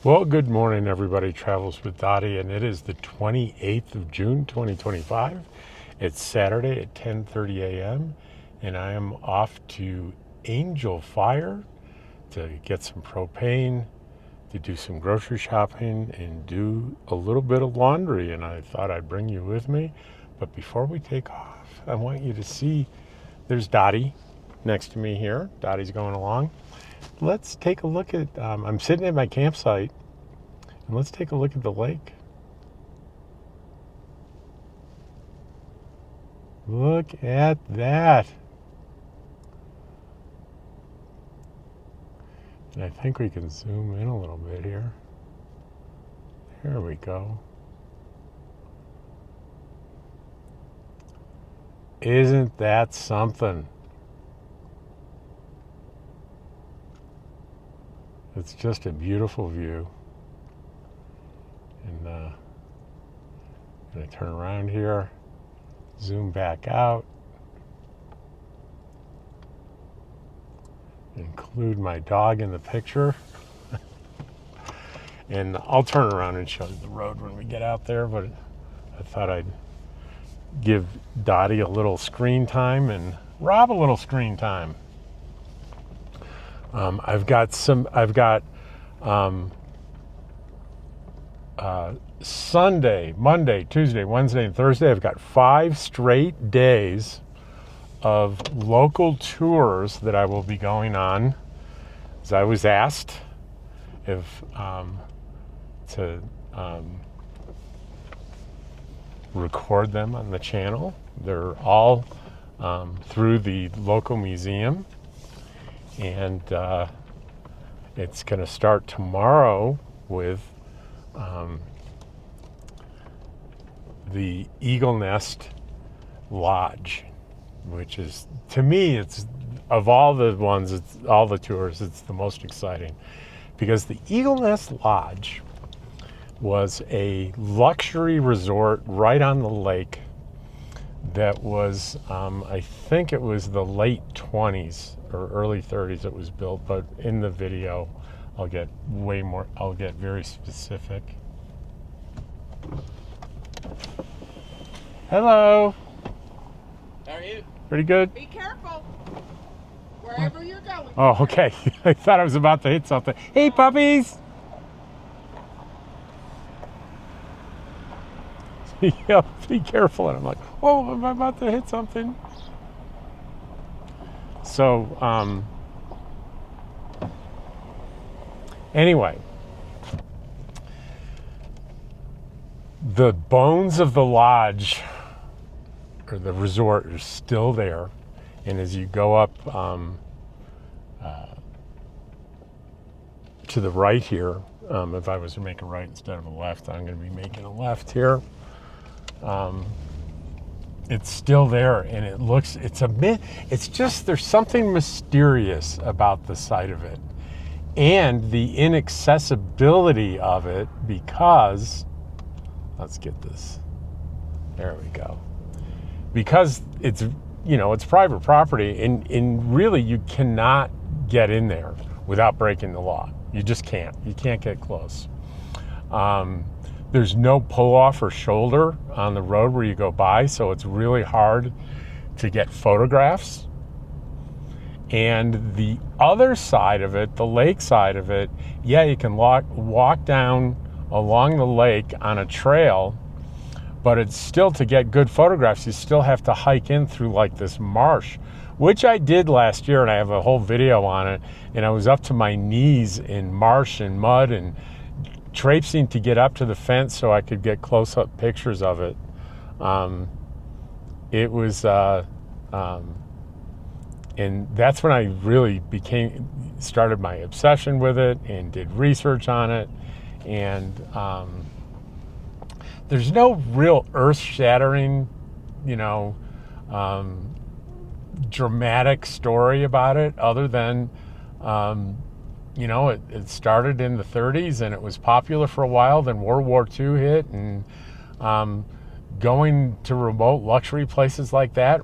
Well, good morning, everybody. Travels with Dottie, and it is the 28th of June, 2025. It's Saturday at 10:30 a.m., and I am off to Angel Fire to get some propane, to do some grocery shopping, and do a little bit of laundry. And I thought I'd bring you with me. But before we take off, I want you to see there's Dottie next to me here. Dottie's going along. Let's take a look at, I'm sitting at my campsite, and let's take a look at the lake. Look at that. And I think we can zoom in a little bit here. There we go. Isn't that something? It's just a beautiful view. And I'm going to turn around here, zoom back out, include my dog in the picture. And I'll turn around and show you the road when we get out there, but I thought I'd give Dottie a little screen time and Rob a little screen time. I've got Sunday, Monday, Tuesday, Wednesday, and Thursday. I've got 5 straight days of local tours that I will be going on. As I was asked if to record them on the channel. They're all through the local museum. And it's going to start tomorrow with the Eagle Nest Lodge, which is, to me, it's of all the ones, it's all the tours, it's the most exciting, because the Eagle Nest Lodge was a luxury resort right on the lake that was, I think it was the late 20s or early 30s it was built, but in the video I'll get very specific. Hello. How are you? Pretty good. Be careful wherever you're going. Oh, okay. I thought I was about to hit something. Hey, puppies. Yeah, be careful. And I'm like, oh, I'm about to hit something. So, anyway, the bones of the lodge or the resort are still there. And as you go up to the right here, if I was to make a right instead of a left, I'm going to be making a left here. It's still there, and it's just, there's something mysterious about the site of it and the inaccessibility of it, because let's get this, there we go, because it's, it's private property, and really you cannot get in there without breaking the law. You just can't. You can't get close. There's no pull-off or shoulder on the road where you go by, so it's really hard to get photographs. And the other side of it, the lake side of it, yeah, you can walk down along the lake on a trail, but it's still, to get good photographs, you still have to hike in through like this marsh, which I did last year, and I have a whole video on it, and I was up to my knees in marsh and mud and traipsing to get up to the fence so I could get close-up pictures of it. It was, and that's when I really started my obsession with it and did research on it. And there's no real earth-shattering, dramatic story about it, other than it started in the 30s and it was popular for a while. Then World War II hit, and going to remote luxury places like that,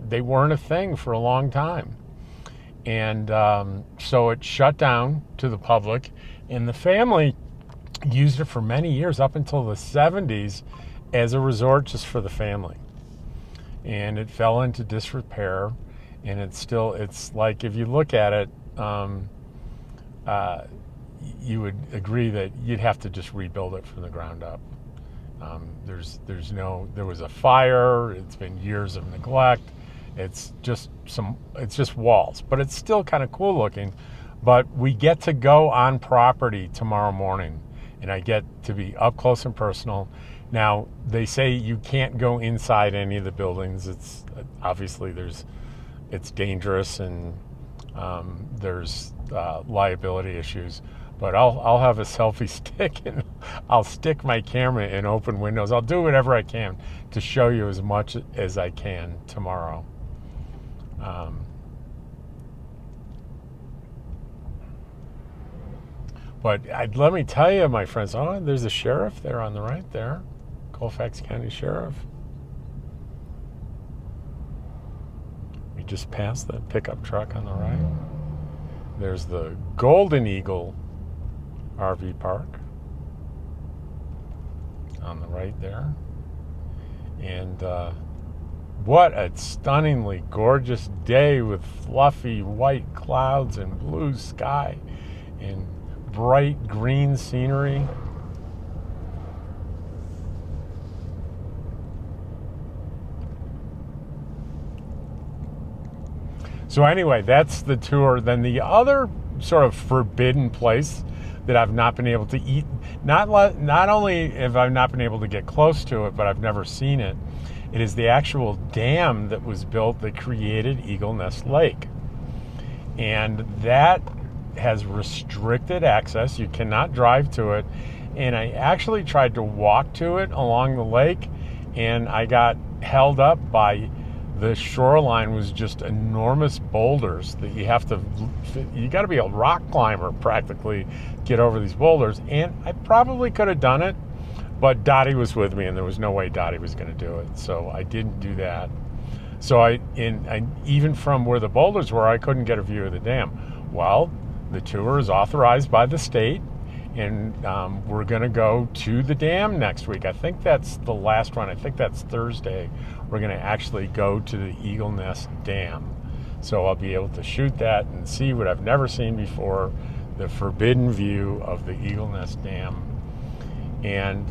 they weren't a thing for a long time. And so it shut down to the public, and the family used it for many years, up until the 70s, as a resort just for the family. And it fell into disrepair, and it's like, if you look at it, you would agree that you'd have to just rebuild it from the ground up. There was a fire. It's been years of neglect. It's just walls, but it's still kind of cool looking. But we get to go on property tomorrow morning, and I get to be up close and personal. Now, they say you can't go inside any of the buildings. It's obviously it's dangerous, and there's liability issues. But I'll have a selfie stick, and I'll stick my camera in open windows. I'll do whatever I can to show you as much as I can tomorrow. But let me tell you, my friends, there's a sheriff there on the right there, Colfax County Sheriff. We just passed the pickup truck on the right. There's the Golden Eagle RV park on the right there. And what a stunningly gorgeous day with fluffy white clouds and blue sky and bright green scenery. So anyway, that's the tour. Then the other sort of forbidden place that I've not been able to eat, not only have I not been able to get close to it, but I've never seen it. It is the actual dam that was built that created Eagle Nest Lake. And that has restricted access. You cannot drive to it. And I actually tried to walk to it along the lake, and I got held up by the shoreline. Was just enormous boulders that you got to be a rock climber practically, get over these boulders. And I probably could have done it, but Dottie was with me, and there was no way Dottie was going to do it. So I didn't do that. So I even from where the boulders were, I couldn't get a view of the dam. Well, the tour is authorized by the state, and we're going to go to the dam next week. I think that's the last one. I think that's Thursday. We're going to actually go to the Eagle Nest Dam. So I'll be able to shoot that and see what I've never seen before, the forbidden view of the Eagle Nest Dam. And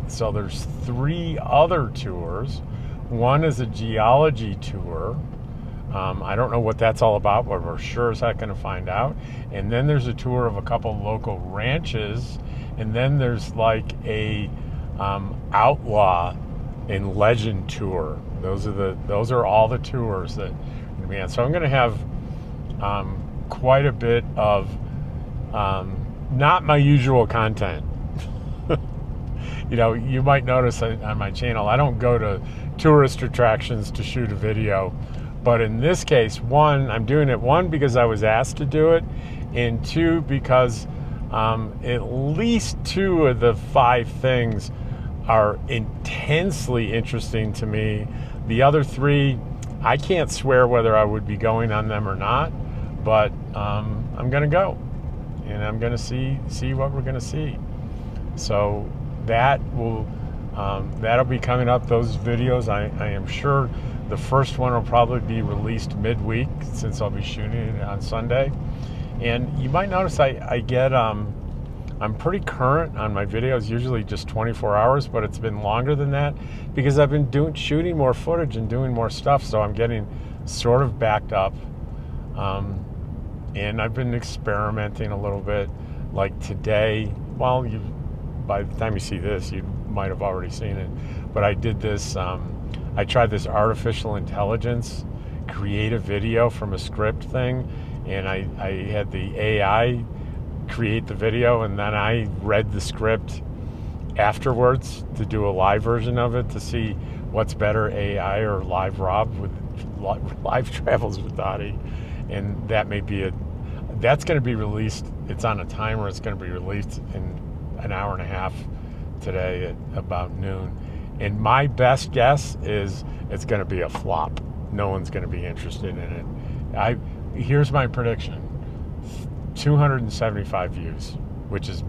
so there's 3 other tours. One is a geology tour. I don't know what that's all about, but we're sure as heck going to find out. And then there's a tour of a couple local ranches, and then there's like a outlaw and legend tour. Those are all the tours that are going to be on. So I'm going to have quite a bit of not my usual content. You might notice on my channel, I don't go to tourist attractions to shoot a video. But in this case, I'm doing it because I was asked to do it, and 2, because at least 2 of the 5 things are intensely interesting to me. The other 3, I can't swear whether I would be going on them or not, but I'm going to go, and I'm going to see what we're going to see. So that'll be coming up. Those videos, I am sure. The first one will probably be released midweek, since I'll be shooting it on Sunday. And you might notice I get, I'm pretty current on my videos, usually just 24 hours, but it's been longer than that because I've been shooting more footage and doing more stuff. So I'm getting sort of backed up. And I've been experimenting a little bit. Like today, by the time you see this, you might have already seen it, but I did this, I tried this artificial intelligence creative video from a script thing, and I had the AI create the video, and then I read the script afterwards to do a live version of it to see what's better, AI or live Rob with live Travels with Dottie. And that's going to be released. It's on a timer. It's going to be released in an hour and a half today at about noon. And my best guess is it's going to be a flop. No one's going to be interested in it. Here's my prediction. 275 views, which is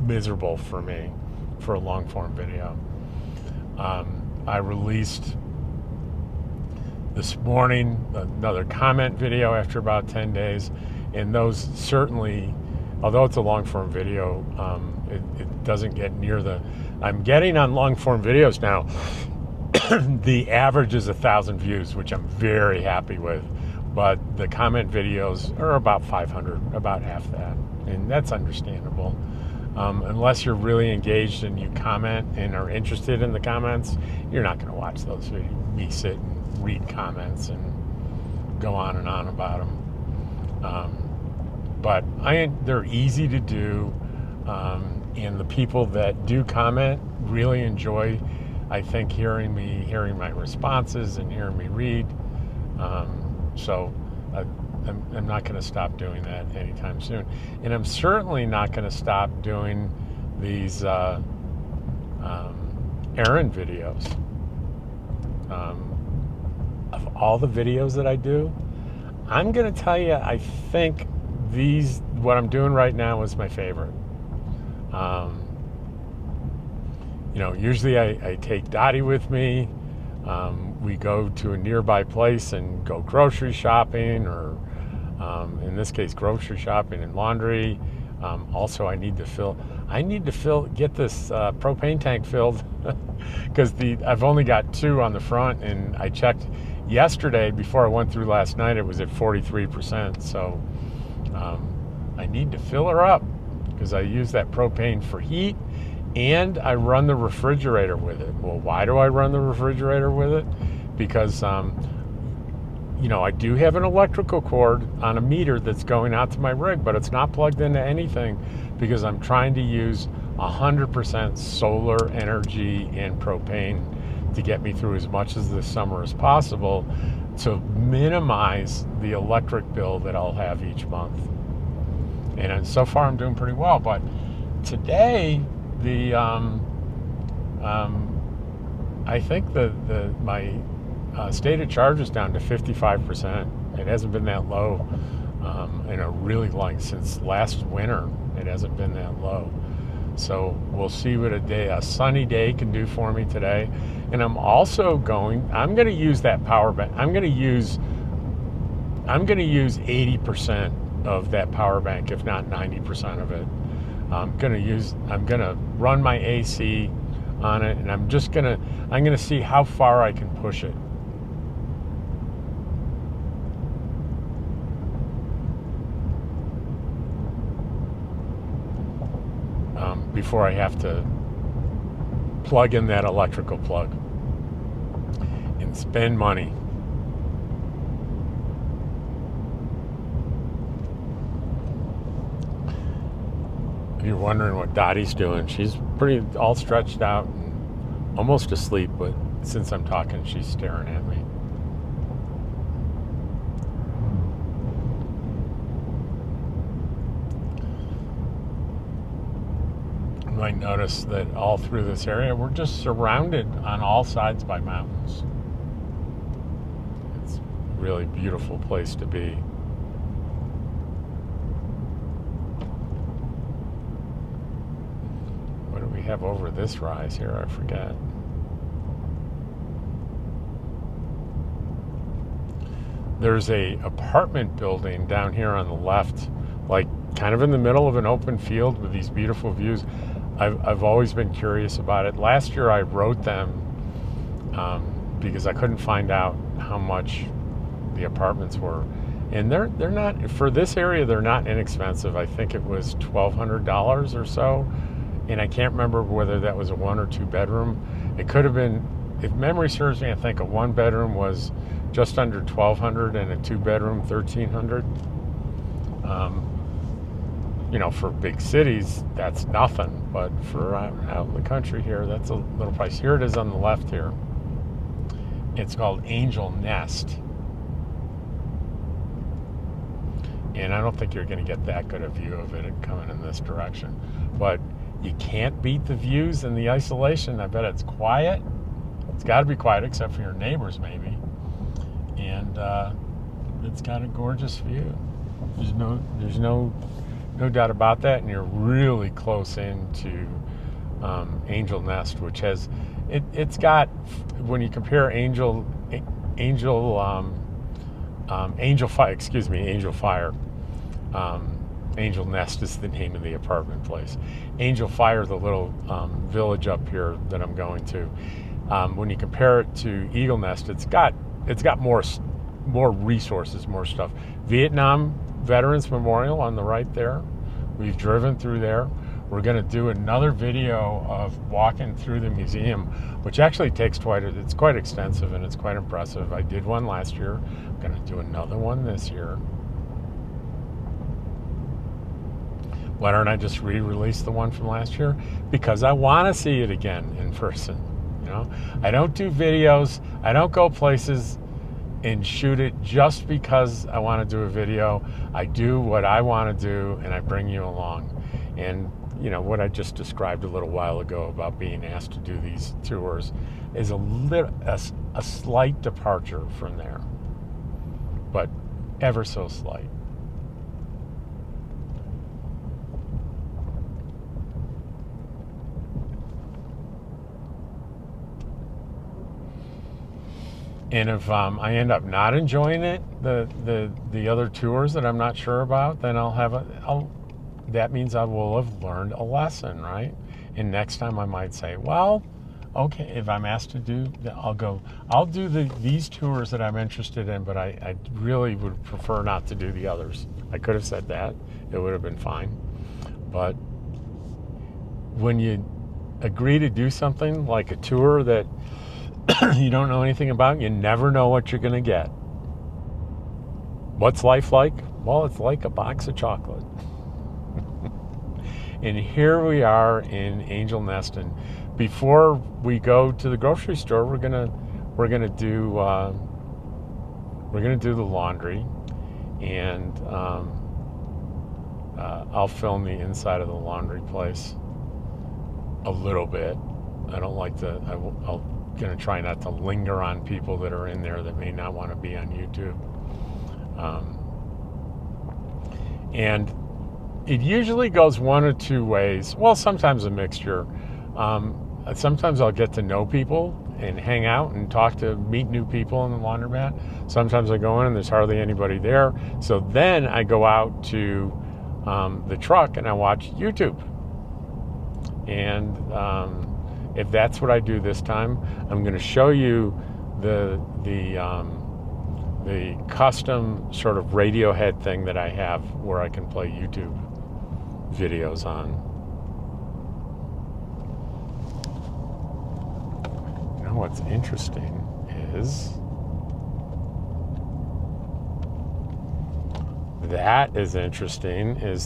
miserable for me for a long form video. I released this morning another comment video after about 10 days, and those certainly, although it's a long form video, it doesn't get near I'm getting on long form videos now. The average is 1,000 views, which I'm very happy with, but the comment videos are about 500, about half that, and that's understandable. Unless you're really engaged and you comment and are interested in the comments, you're not going to watch those videos. Me sit and read comments and go on and on about them. But they're easy to do, and the people that do comment really enjoy, I think, hearing my responses and hearing me read. So I'm not going to stop doing that anytime soon. And I'm certainly not going to stop doing these errand videos. Of all the videos that I do, I'm going to tell you, I think what I'm doing right now is my favorite. Usually I take Dottie with me. We go to a nearby place and go grocery shopping, or in this case, grocery shopping and laundry. Also, I need to get this propane tank filled because I've only got 2 on the front, and I checked yesterday before I went through last night. It was at 43%. So I need to fill her up because I use that propane for heat, and I run the refrigerator with it. Well, why do I run the refrigerator with it? Because I do have an electrical cord on a meter that's going out to my rig, but it's not plugged into anything because I'm trying to use 100% solar energy and propane to get me through as much of this summer as possible to minimize the electric bill that I'll have each month. And so far I'm doing pretty well, but today I think my state of charge is down to 55%. It hasn't been that low in a really since last winter. It hasn't been that low. So we'll see what a sunny day can do for me today. And I'm going to use that power bank. I'm going to use 80% of that power bank, if not 90% of it. I'm going to run my AC on it, and I'm going to see how far I can push it. Before I have to plug in that electrical plug and spend money. If you're wondering what Dottie's doing, she's pretty all stretched out and almost asleep, but since I'm talking, she's staring at me. You might notice that all through this area, we're just surrounded on all sides by mountains. It's a really beautiful place to be. What do we have over this rise here? I forget. There's a apartment building down here on the left, like kind of in the middle of an open field with these beautiful views. I've always been curious about it. Last year I wrote them because I couldn't find out how much the apartments were, and they're not, for this area, they're not inexpensive. I think it was $1,200 or so, and I can't remember whether that was a 1 or 2 bedroom. It could have been, if memory serves me, I think a 1 bedroom was just under $1,200 and a 2 bedroom $1,300. For big cities, that's nothing. But for out in the country here, that's a little price. Here it is on the left here. It's called Angel Nest. And I don't think you're going to get that good a view of it coming in this direction. But you can't beat the views and the isolation. I bet it's quiet. It's got to be quiet except for your neighbors, maybe. And it's got a gorgeous view. There's no no doubt about that. And you're really close into Angel Nest, which has it's got, when you compare Angel Fire. Angel Nest is the name of the apartment place. Angel Fire, the little village up here that I'm going to. When you compare it to Eagle Nest, it's got more resources, more stuff. Vietnam Veterans Memorial on the right there. We've driven through there. We're going to do another video of walking through the museum, which actually takes it's quite extensive and it's quite impressive. I did one last year. I'm going to do another one this year. Why don't I just re-release the one from last year? Because I want to see it again in person. You know, I don't do videos. I don't go places and shoot it just because I want to do a video. I do what I want to do, and I bring you along. And you know what I just described a little while ago about being asked to do these tours is a slight departure from there, but ever so slight. And if I end up not enjoying it, the other tours that I'm not sure about, then that means I will have learned a lesson, right? And next time I might say, well, okay, if I'm asked to do, I'll do these tours that I'm interested in, but I really would prefer not to do the others. I could have said that. It would have been fine. But when you agree to do something like a tour that you don't know anything about, you never know what you're going to get. What's life like? Well, it's like a box of chocolate. And here we are in Angel Nest, and before we go to the grocery store, we're gonna do the laundry, and I'll film the inside of the laundry place a little bit. I don't like to. I'll going to try not to linger on people that are in there that may not want to be on YouTube. And it usually goes one of two ways. Well, sometimes a mixture. Sometimes I'll get to know people and hang out and meet new people in the laundromat. Sometimes I go in and there's hardly anybody there. So then I go out to the truck and I watch YouTube. And if that's what I do this time, I'm going to show you the custom sort of Radiohead thing that I have where I can play YouTube videos on. You know what's interesting is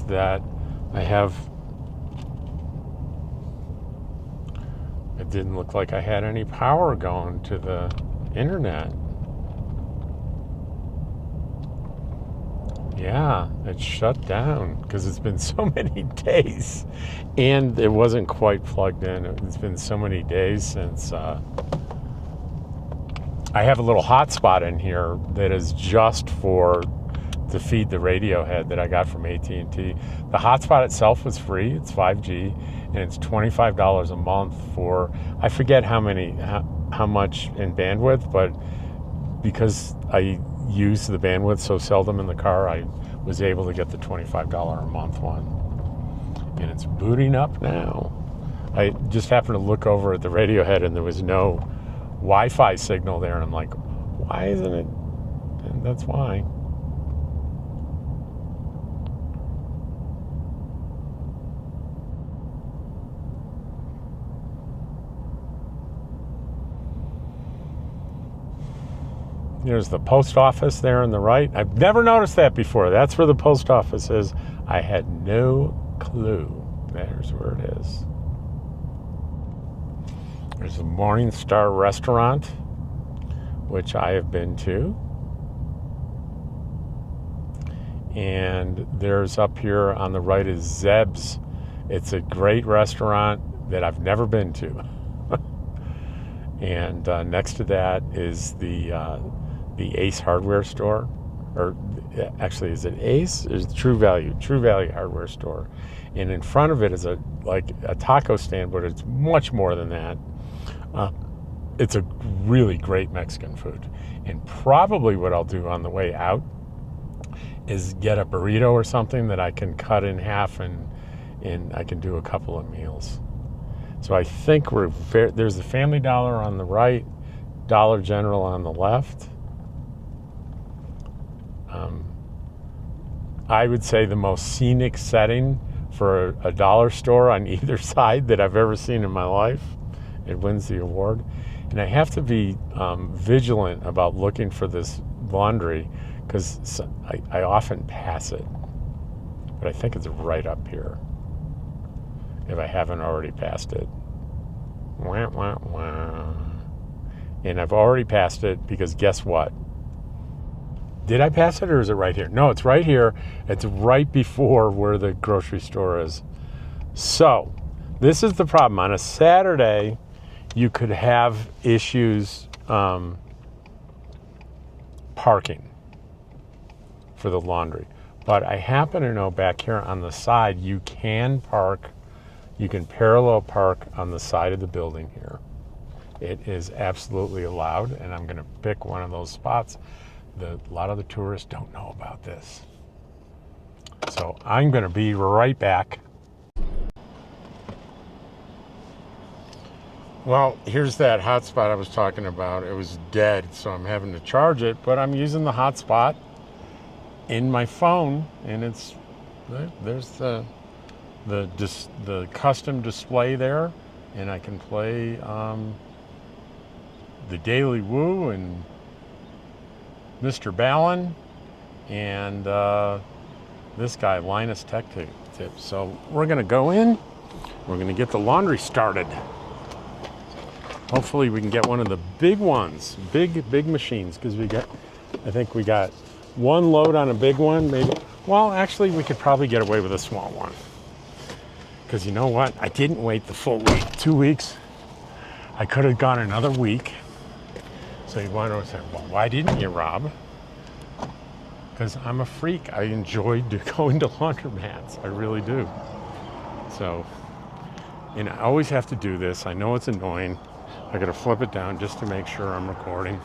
that I have. It didn't look like I had any power going to the internet. Yeah, it shut down because it's been so many days and it wasn't quite plugged in. It's been so many days since I have a little hotspot in here that is just to feed the Radiohead that I got from AT&T. The hotspot itself was free. It's 5G, and it's $25 a month for, I forget how much in bandwidth, but because I use the bandwidth so seldom in the car, I was able to get the $25 a month one. And it's booting up now. I just happened to look over at the Radiohead and there was no Wi-Fi signal there, and I'm like, why isn't it? And that's why. There's the post office there on the right. I've never noticed that before. That's where the post office is. I had no clue. There's where it is. There's the Morning Star restaurant, which I have been to. And there's up here on the right is Zeb's. It's a great restaurant that I've never been to. And next to that is the Ace Hardware store, or actually, is it Ace? It's True Value hardware store. And in front of it is a taco stand, but it's much more than that. It's a really great Mexican food. And probably what I'll do on the way out is get a burrito or something that I can cut in half and I can do a couple of meals. So I think there's the Family Dollar on the right, Dollar General on the left. I would say the most scenic setting for a dollar store on either side that I've ever seen in my life. It wins the award. And I have to be vigilant about looking for this laundry because I often pass it. But I think it's right up here, if I haven't already passed it. Wah, wah, wah. And I've already passed it because guess what? Did I pass it or is it right here? No, it's right here. It's right before where the grocery store is. So, this is the problem. On a Saturday, you could have issues parking for the laundry. But I happen to know back here on the side, you can parallel park on the side of the building here. It is absolutely allowed, and I'm going to pick one of those spots. A lot of the tourists don't know about this. So I'm going to be right back. Well, here's that hotspot I was talking about. It was dead, so I'm having to charge it, but I'm using the hotspot in my phone, and there's the custom display there, and I can play the Daily Woo and Mr. Ballin and this guy, Linus Tech Tips. So we're going to go in. We're going to get the laundry started. Hopefully we can get one of the big ones, big machines, because I think we got one load on a big one, maybe. Well, actually, we could probably get away with a small one. Because you know what? I didn't wait the full week, 2 weeks. I could have gone another week. So you want to say, well, why didn't you, Rob? Because I'm a freak. I enjoy going to laundromats. I really do. So, and I always have to do this. I know it's annoying. I got to flip it down just to make sure I'm recording.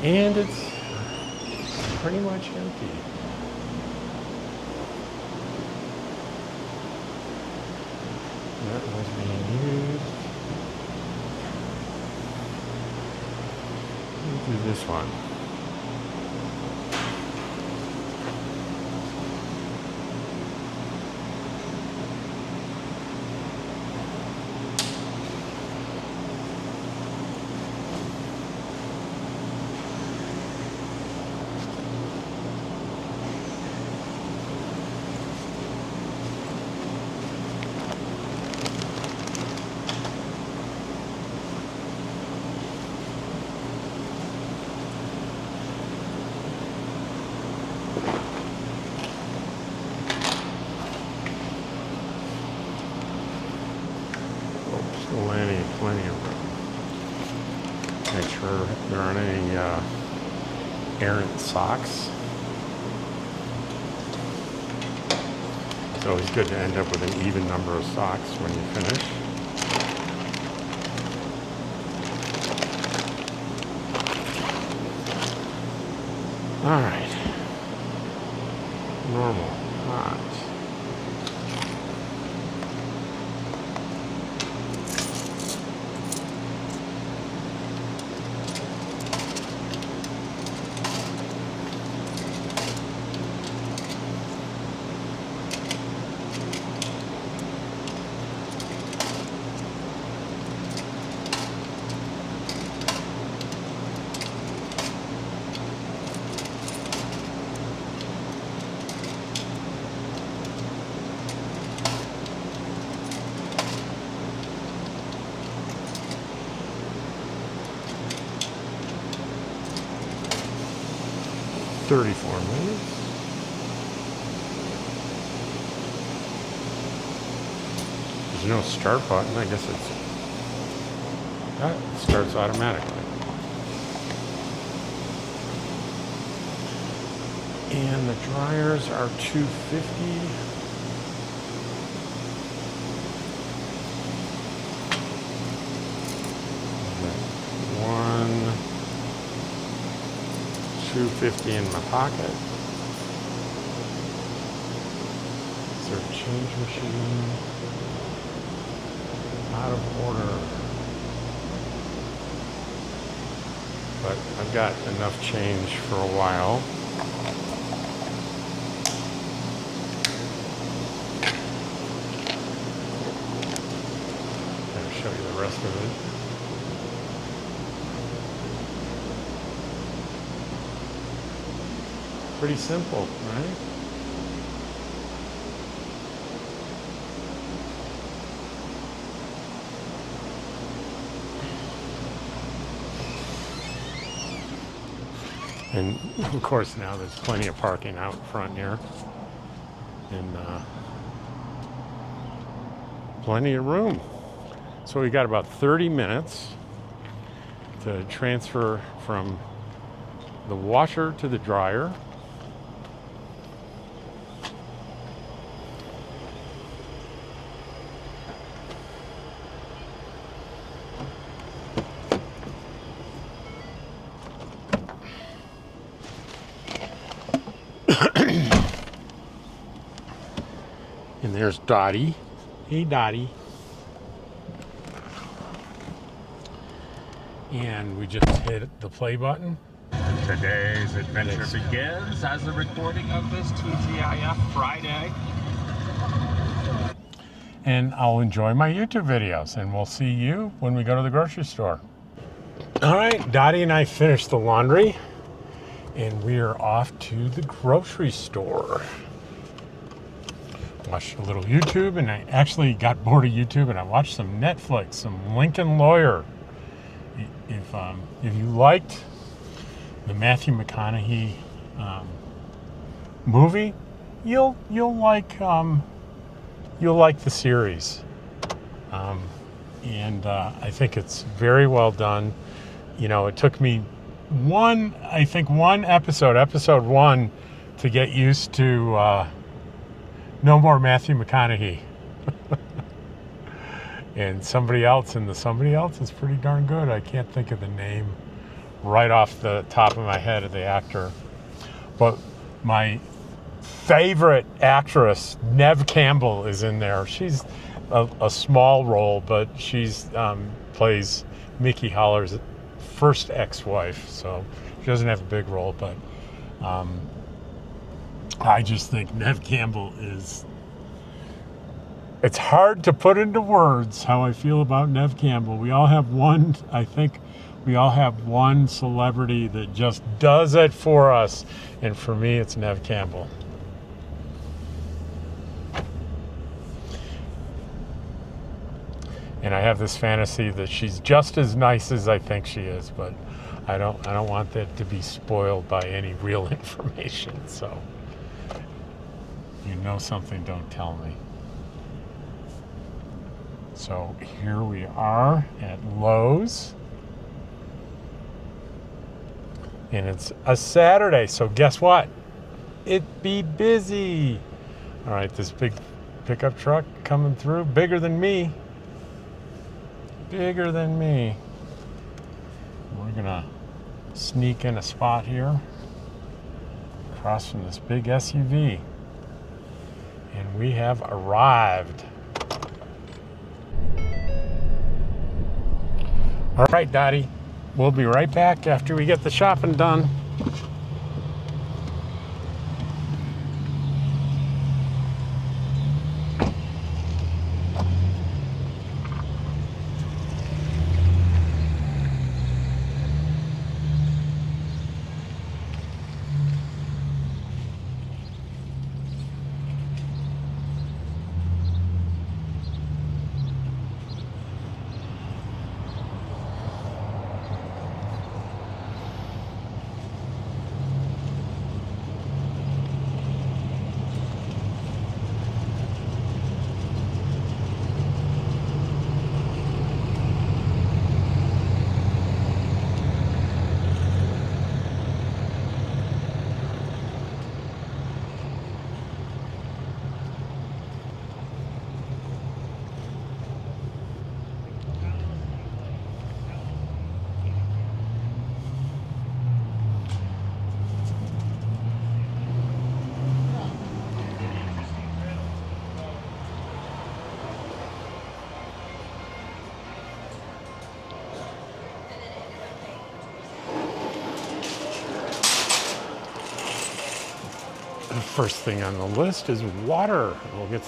And it's pretty much empty. That was being used. Let's do this one. Plenty of room. Make sure there aren't any errant socks. It's always good to end up with an even number of socks when you finish. All right. Normal, hot. $34 minutes. no start button. I guess it starts automatically. And the dryers are $250. $250 in my pocket. Is there a change machine? Out of order. But I've got enough change for a while. I'll show you the rest of it. Pretty simple, right? And of course now there's plenty of parking out front here. And plenty of room. So we got about 30 minutes to transfer from the washer to the dryer. And there's Dottie. Hey, Dottie. And we just hit the play button. Today's adventure begins as a recording of this TGIF Friday. And I'll enjoy my YouTube videos, and we'll see you when we go to the grocery store. All right, Dottie and I finished the laundry, and we are off to the grocery store. Watched a little YouTube, and I actually got bored of YouTube, and I watched some Netflix, some Lincoln Lawyer. If you liked the Matthew McConaughey movie, you'll like the series, and I think it's very well done. You know, it took me one episode one, to get used to no more Matthew McConaughey. And somebody else is pretty darn good. I can't think of the name right off the top of my head of the actor. But my favorite actress, Neve Campbell, is in there. She's a small role, but she's plays Mickey Holler's first ex-wife, so she doesn't have a big role, but I just think Neve Campbell is... It's hard to put into words how I feel about Neve Campbell. We all have one, I think we all have one celebrity that just does it for us, and for me it's Neve Campbell. And I have this fantasy that she's just as nice as I think she is, but I don't want that to be spoiled by any real information. So, you know something, don't tell me. So here we are at Lowe's. And it's a Saturday, so guess what? It be busy. All right, this big pickup truck coming through, bigger than me. Bigger than me. We're gonna sneak in a spot here across from this big SUV. And we have arrived. All right, Dottie, we'll be right back after we get the shopping done. First thing on the list is water. We'll get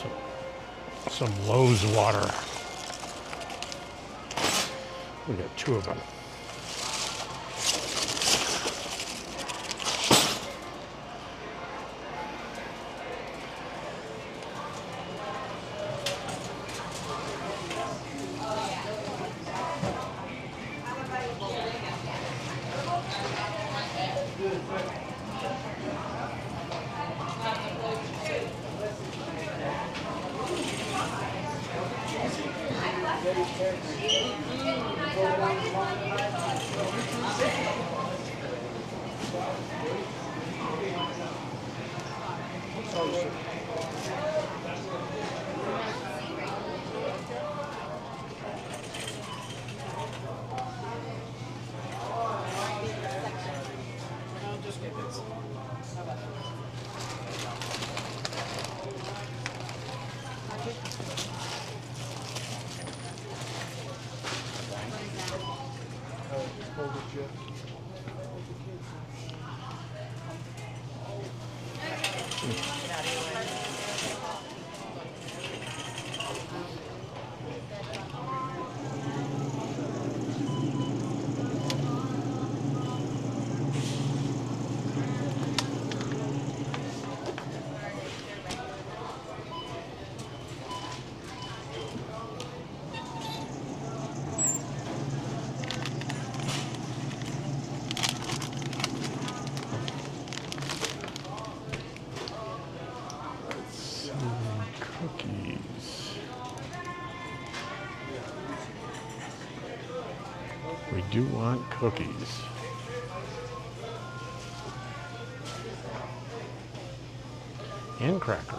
some Lowe's water. We got 2 of them. We do want cookies. And crackers.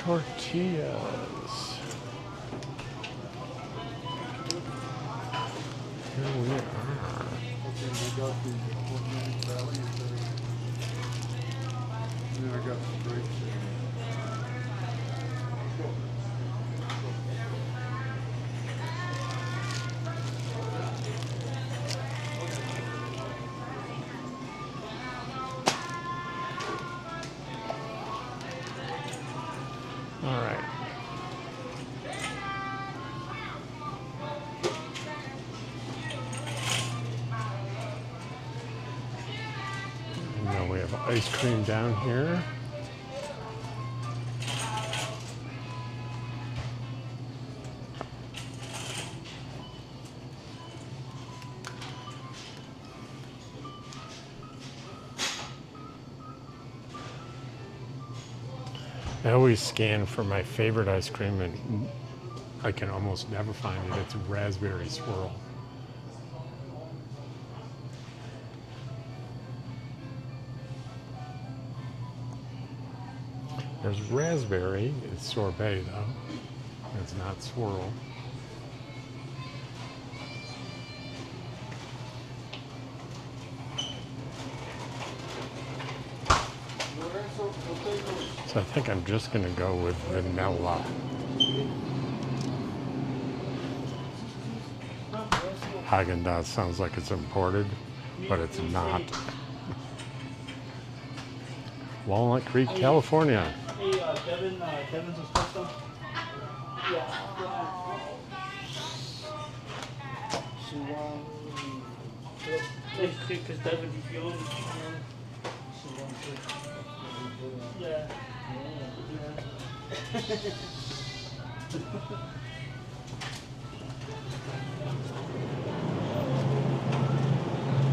Tortillas. Here we are. All right. Now we have ice cream down here. I always scan for my favorite ice cream, and I can almost never find it. It's raspberry swirl. There's raspberry. It's sorbet, though. It's not swirl. So I think I'm just going to go with vanilla. Haagen-Dazs sounds like it's imported, but it's not. Walnut Creek, California. Hey, Devin's was custom. Yeah. Because Devin, he's the only. Yeah.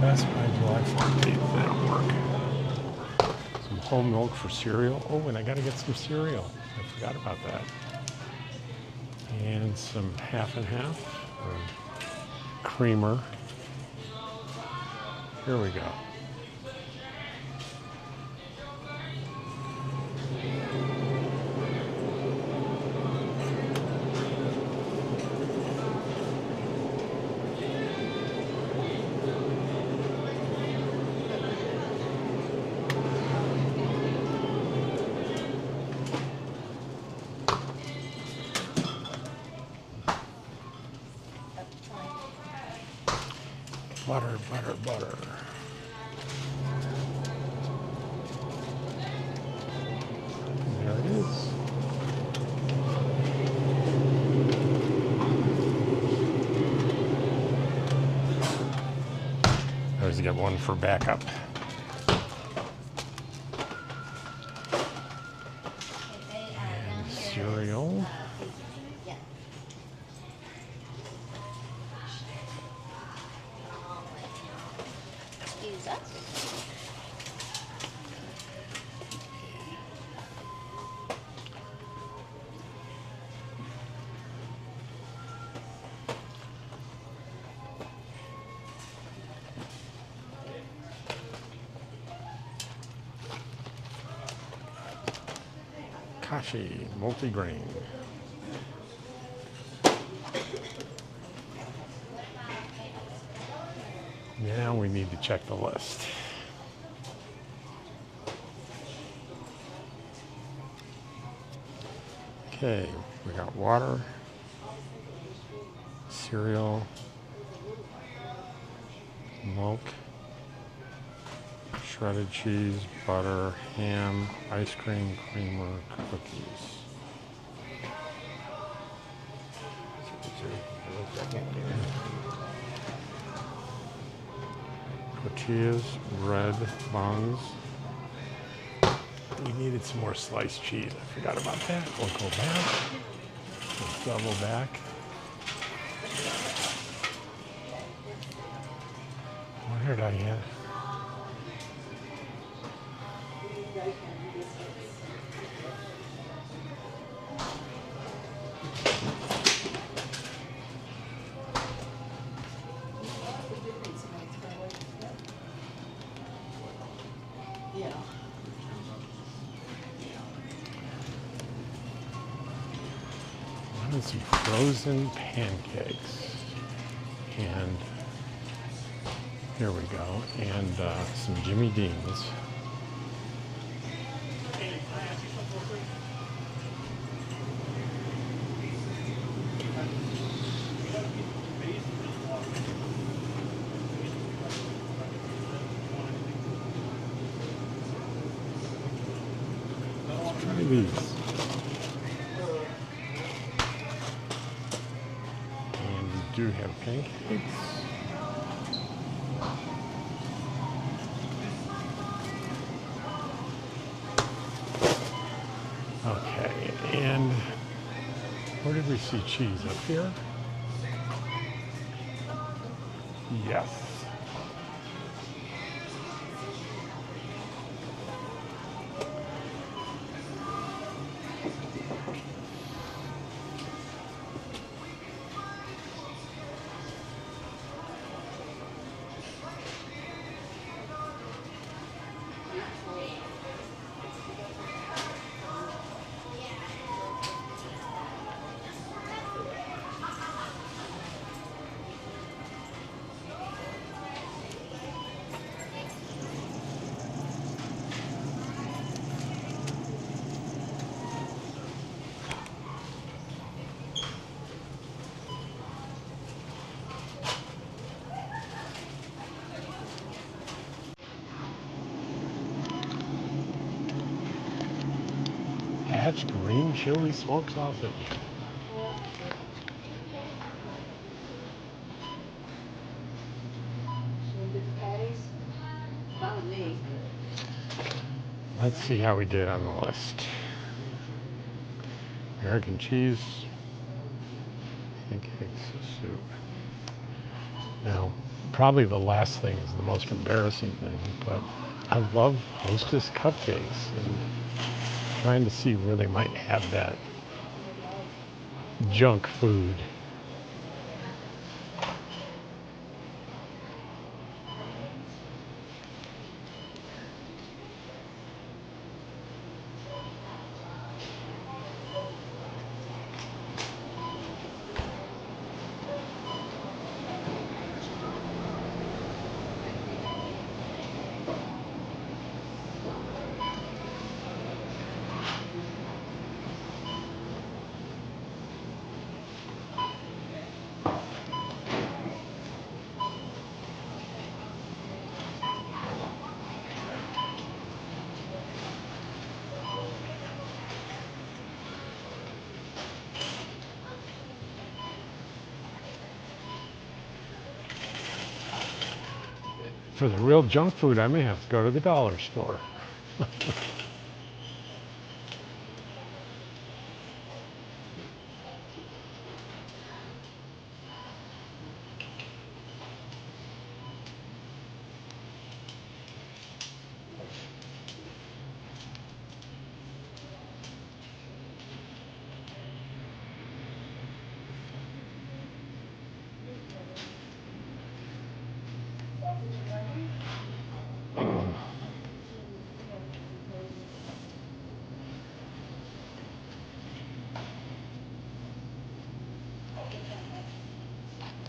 Best Buy July 14th, that'll work. Some whole milk for cereal. Oh, and I gotta get some cereal. I forgot about that. And some half and half or creamer. Here we go. Butter, butter, butter. There it is. I always get one for backup. And cereal. Excuse us. Kashi multigrain. Now we need to check the list. Okay, we got water, cereal, milk, shredded cheese, butter, ham, ice cream, creamer, cookies. Tortillas, bread, buns. We needed some more sliced cheese. I forgot about that. We'll go back. We'll double back. Where did I get? Some frozen pancakes, and here we go, and some Jimmy Dean's. Let's try these. Do have pancakes. Okay, and where did we see cheese? Up here? Yes. Hatch green chili smoked sausage. Let's see how we did on the list. American cheese, pancakes, soup. Now, probably the last thing is the most embarrassing thing, but I love Hostess cupcakes, and trying to see where they might have that junk food. For the real junk food, I may have to go to the dollar store.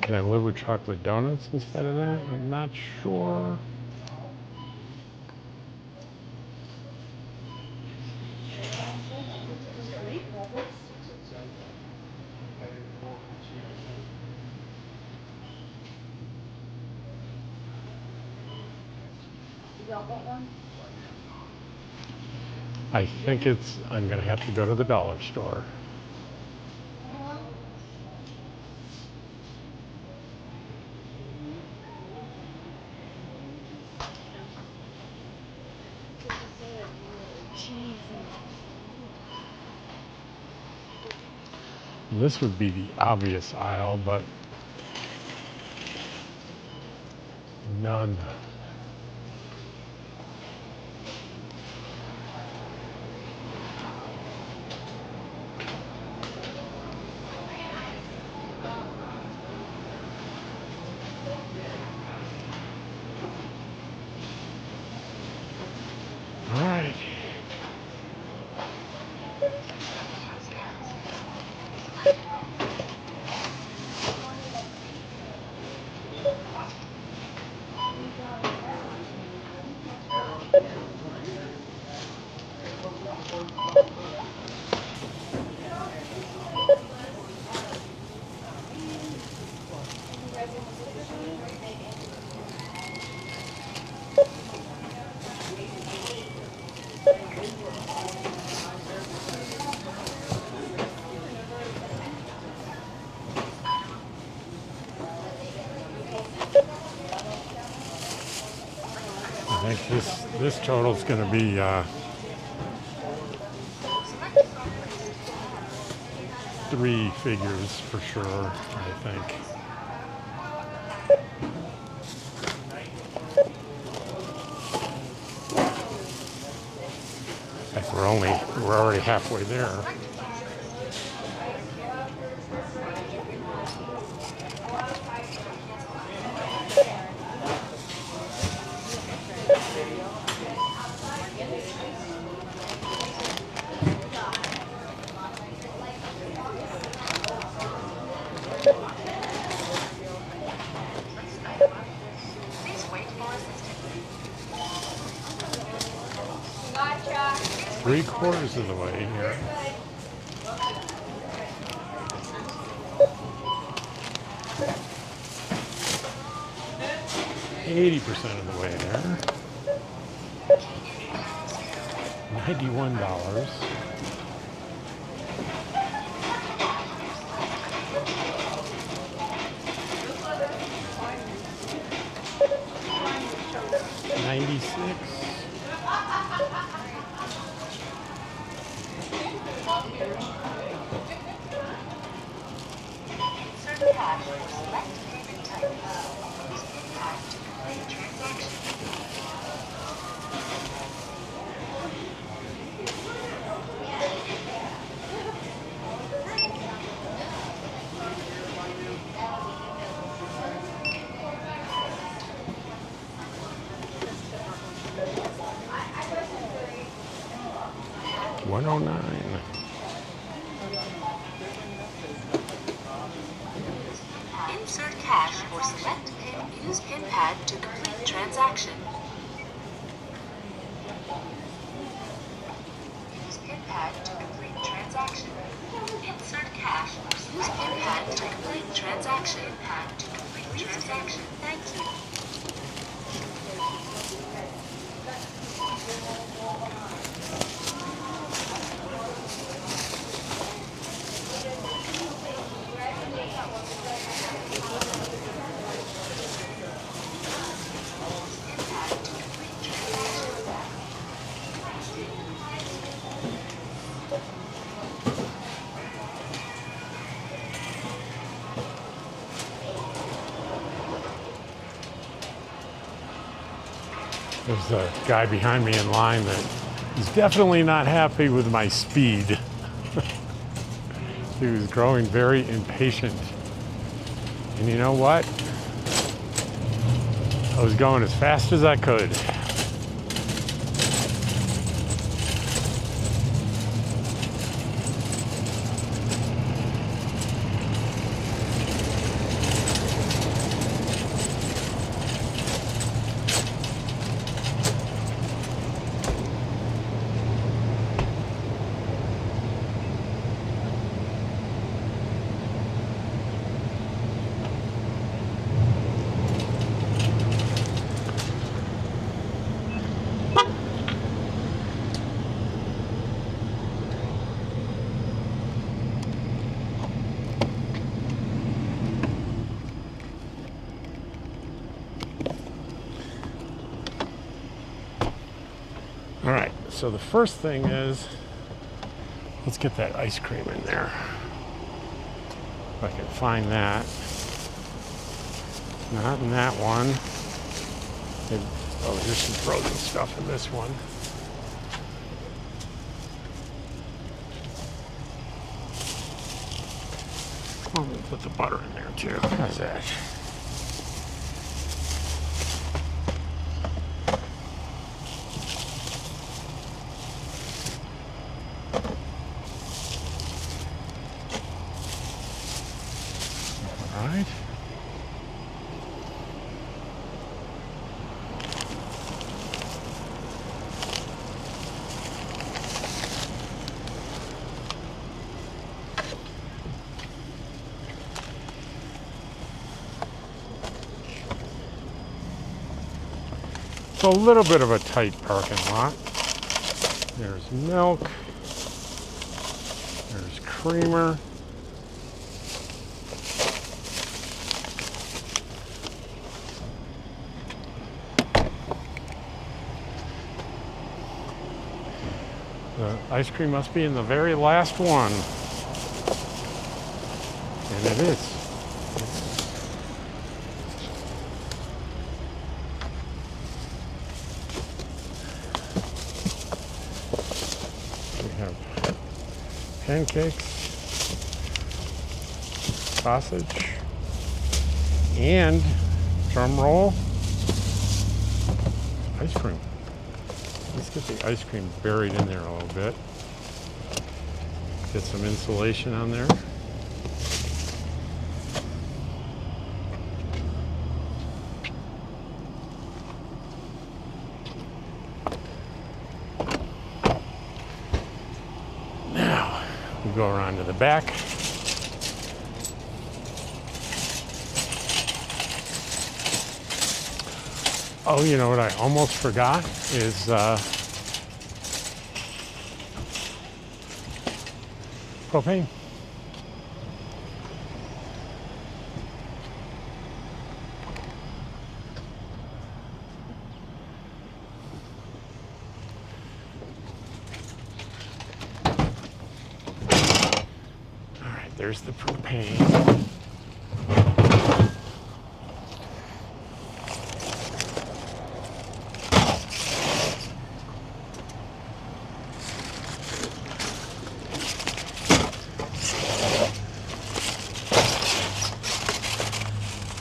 Can I live with chocolate donuts instead of that? I'm not sure. You don't want one? I think I'm gonna have to go to the dollar store. This would be the obvious aisle, but none. All right. I think this total's going to be 3 figures for sure, I think. Heck, we're already halfway there. Three-quarters of the way here. %80 of the way there. $91. $96. $109. Insert cash or select PIN. Use PIN pad to complete transaction. Use PIN pad to complete transaction. Insert cash or use PIN pad to complete transaction. PIN pad to complete transaction. Thank you. There's a guy behind me in line that is definitely not happy with my speed. He was growing very impatient. And you know what? I was going as fast as I could. All right, so the first thing is, let's get that ice cream in there. If I can find that. Not in that one. Oh, here's some frozen stuff in this one. Oh, we'll put the butter in there too. How's that? All right. It's a little bit of a tight parking lot. There's milk. There's creamer. The ice cream must be in the very last one. And it is. We have pancakes, sausage, and, drum roll, ice cream. Let's get the ice cream buried in there a little bit. Get some insulation on there. Now, we go around to the back. Oh, you know what I almost forgot is propane. All right, there's the propane.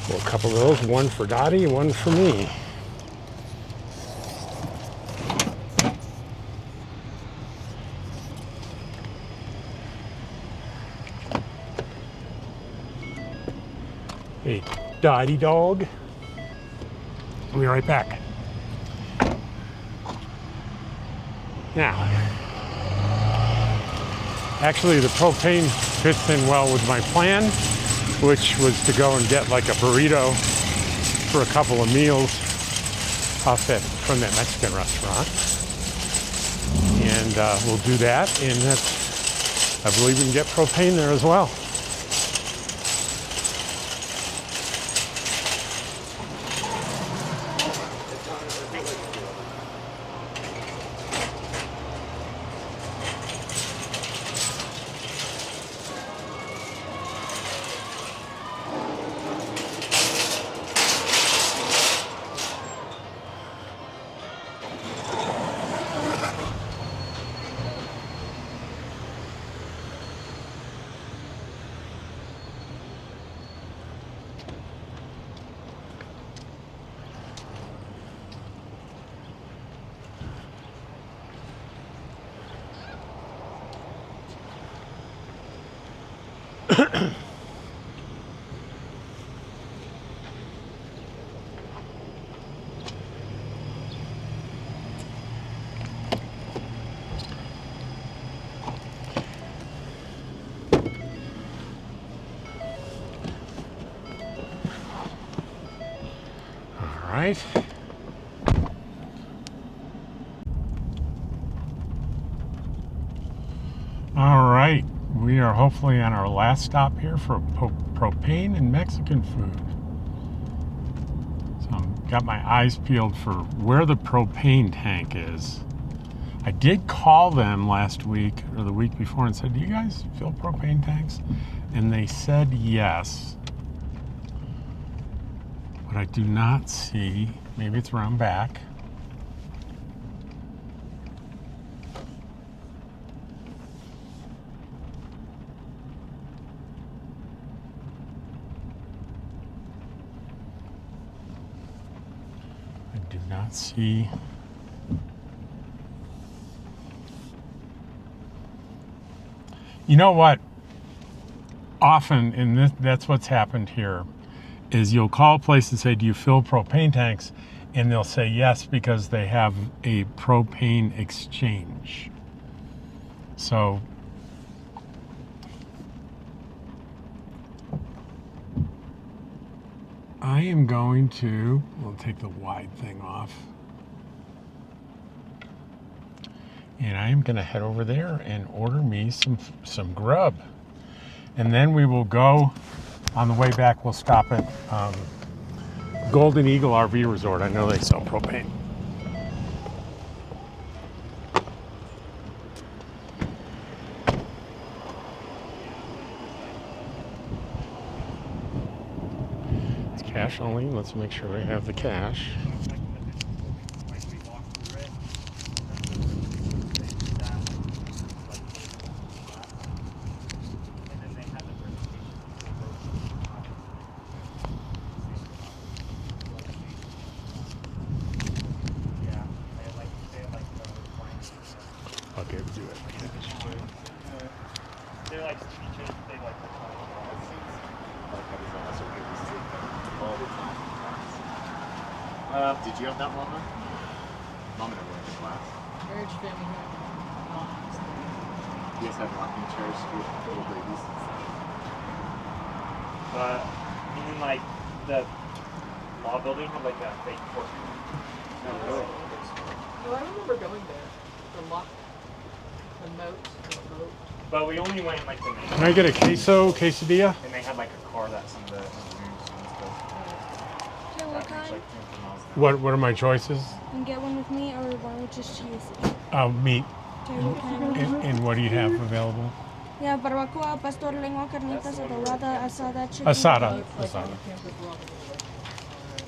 A couple of those, one for Dottie, one for me. Hey, Dottie dog. I'll be right back. Now, actually the propane fits in well with my plan, which was to go and get like a burrito for a couple of meals from that Mexican restaurant. And we'll do that, and I believe we can get propane there as well. All right. All right. We are hopefully on our last stop here for propane and Mexican food. So I've got my eyes peeled for where the propane tank is. I did call them last week or the week before and said, do you guys fill propane tanks? And they said yes. But I do not see, maybe it's around back. I do not see. You know what? Often, in this, that's what's happened here, is you'll call a place and say, do you fill propane tanks? And they'll say yes because they have a propane exchange. So I am going to, we'll take the wide thing off. And I am going to head over there and order me some grub. And then we will go, on the way back, we'll stop at Golden Eagle RV Resort. I know they sell propane. It's cash only. Let's make sure we have the cash. Okay, we'll do it. They're like speeches, they like the Did you have that mama? Mama never went to class. Marriage, family, You guys had rocking chairs for little babies. and then like the law building had like a fake court. Oh, I remember going there. The lock, the moat, the boat. But we only went like the main. Can I get a quesadilla? And they had like a car that some of the engineers and stuff. Okay, what kind? Like 10 miles an hour. What are my choices? You can get one with me or one with just cheese. Meat. Okay, what kind? And what do you have available? Yeah, barbacoa, pastor, lengua, carnitas, adobada, asada, chicken. Asada. Like Asada.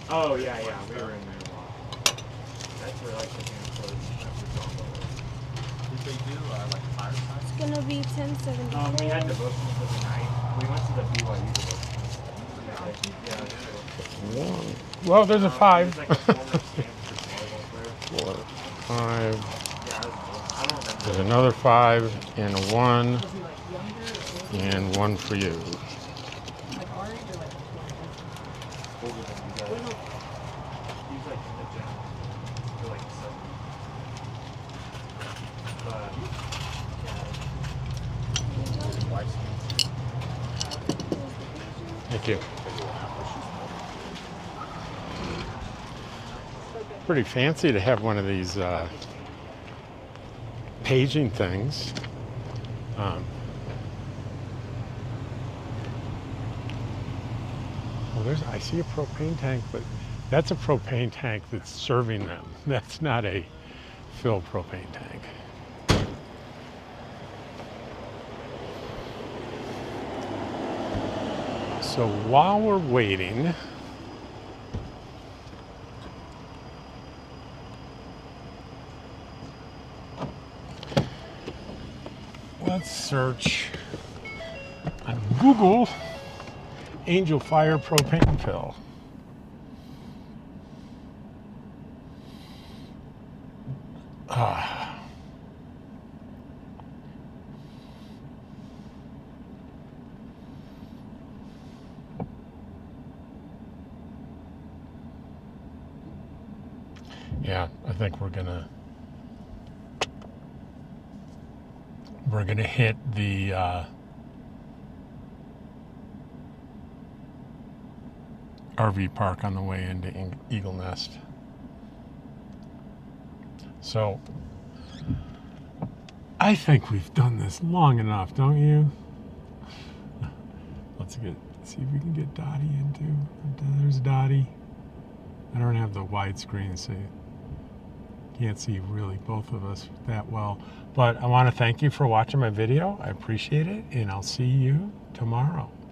Oh yeah, yeah, we were in there a lot. That's where like the Did they do like fireside? It's gonna be $10.74. we had devotions for the night. We went to the BYU devotions. Yeah, that's cool. Well, there's a 5. There's like a former Stanford volleyball player. 4, 5. Yeah, that was cool. I don't remember. There's another 5 and a 1 and 1 for you. Like our age or like Older than you guys. He's like in the gym. For like 7. But yeah. His wife's Thank you. Pretty fancy to have one of these paging things. Well, I see a propane tank, but that's a propane tank that's serving them. That's not a filled propane tank. So while we're waiting, let's search on Google Angel Fire propane fill. Yeah, I think we're gonna hit the RV park on the way into Eagle Nest. So I think we've done this long enough, don't you? Let's see if we can get Dottie into. There's Dottie. I don't have the widescreen, so you can't see really both of us that well. But I want to thank you for watching my video. I appreciate it, and I'll see you tomorrow.